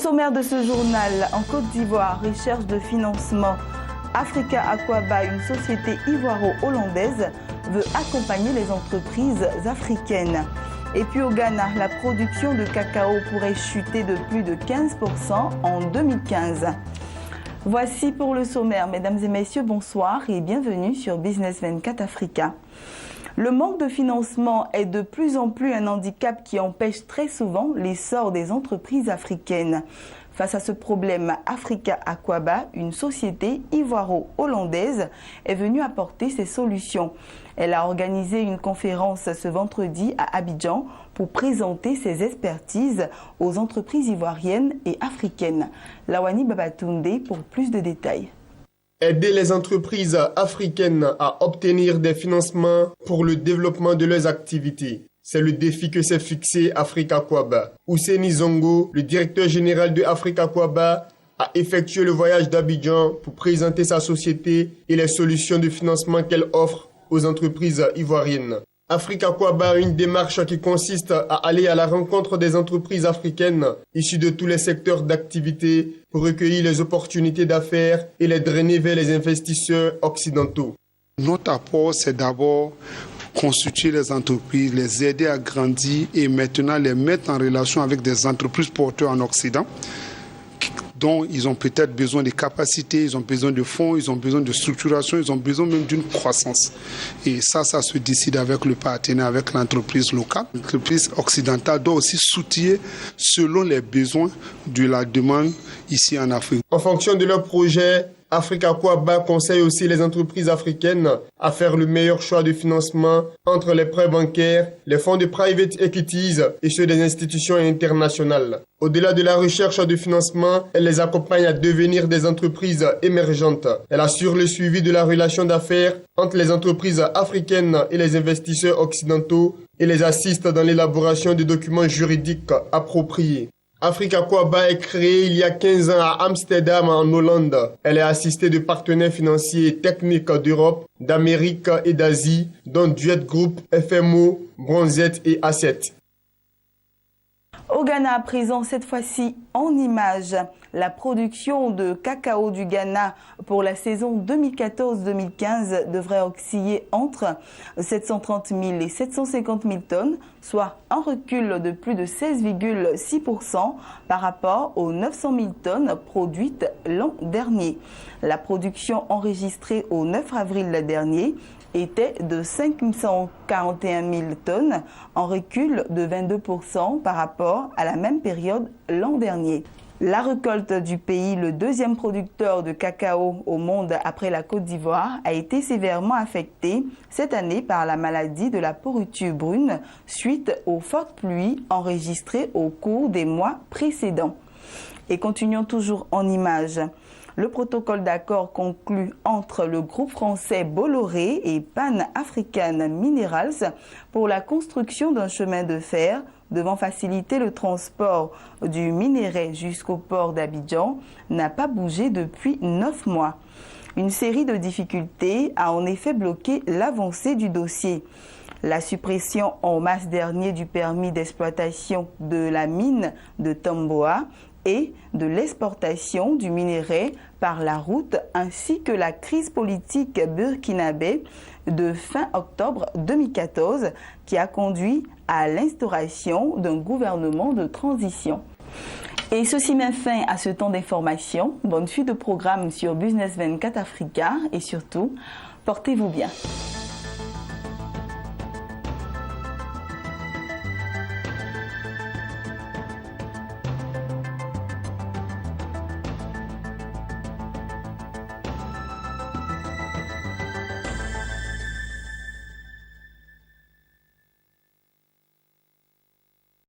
sommaire de ce journal, en Côte d'Ivoire, recherche de financement. Africa Aquaba, une société ivoiro-hollandaise, veut accompagner les entreprises africaines. Et puis au Ghana, la production de cacao pourrait chuter de plus de 15% en 2015. Voici pour le sommaire. Mesdames et messieurs, bonsoir et bienvenue sur Business 24 Africa. Le manque de financement est de plus en plus un handicap qui empêche très souvent l'essor des entreprises africaines. Face à ce problème, Africa Aquaba, une société ivoiro-hollandaise, est venue apporter ses solutions. Elle a organisé une conférence ce vendredi à Abidjan pour présenter ses expertises aux entreprises ivoiriennes et africaines. Lawani Babatunde pour plus de détails. Aider les entreprises africaines à obtenir des financements pour le développement de leurs activités. C'est le défi que s'est fixé Africa Aquaba. Ouseni Zongo, le directeur général de Africa Aquaba, a effectué le voyage d'Abidjan pour présenter sa société et les solutions de financement qu'elle offre aux entreprises ivoiriennes. Africa Aquaba a une démarche qui consiste à aller à la rencontre des entreprises africaines issues de tous les secteurs d'activité pour recueillir les opportunités d'affaires et les drainer vers les investisseurs occidentaux. Notre apport, c'est d'abord constituer les entreprises, les aider à grandir et maintenant les mettre en relation avec des entreprises porteurs en Occident dont ils ont peut-être besoin de capacités, ils ont besoin de fonds, ils ont besoin de structuration, ils ont besoin même d'une croissance. Et ça se décide avec le partenaire, avec l'entreprise locale. L'entreprise occidentale doit aussi soutenir selon les besoins de la demande ici en Afrique. En fonction de leur projet, Africa Aquaba conseille aussi les entreprises africaines à faire le meilleur choix de financement entre les prêts bancaires, les fonds de private equities et ceux des institutions internationales. Au-delà de la recherche de financement, elle les accompagne à devenir des entreprises émergentes. Elle assure le suivi de la relation d'affaires entre les entreprises africaines et les investisseurs occidentaux et les assiste dans l'élaboration de documents juridiques appropriés. Africa Aquaba est créée il y a 15 ans à Amsterdam en Hollande. Elle est assistée de partenaires financiers et techniques d'Europe, d'Amérique et d'Asie, dont Duet Group, FMO, Bronzette et Asset. Au Ghana, à présent, cette fois-ci en images, la production de cacao du Ghana pour la saison 2014-2015 devrait osciller entre 730 000 et 750 000 tonnes, soit un recul de plus de 16,6% par rapport aux 900 000 tonnes produites l'an dernier. La production enregistrée au 9 avril dernier était de 541 000 tonnes, en recul de 22% par rapport à la même période l'an dernier. La récolte du pays, le deuxième producteur de cacao au monde après la Côte d'Ivoire, a été sévèrement affectée cette année par la maladie de la pourriture brune suite aux fortes pluies enregistrées au cours des mois précédents. Et continuons toujours en images. Le protocole d'accord conclu entre le groupe français Bolloré et Pan African Minerals pour la construction d'un chemin de fer devant faciliter le transport du minerai jusqu'au port d'Abidjan n'a pas bougé depuis 9 mois. Une série de difficultés a en effet bloqué l'avancée du dossier. La suppression en mars dernier du permis d'exploitation de la mine de Tamboa et de l'exportation du minerai par la route, ainsi que la crise politique burkinabé de fin octobre 2014 qui a conduit à l'instauration d'un gouvernement de transition. Et ceci met fin à ce temps d'information. Bonne suite de programme sur Business 24 Africa et surtout, portez-vous bien.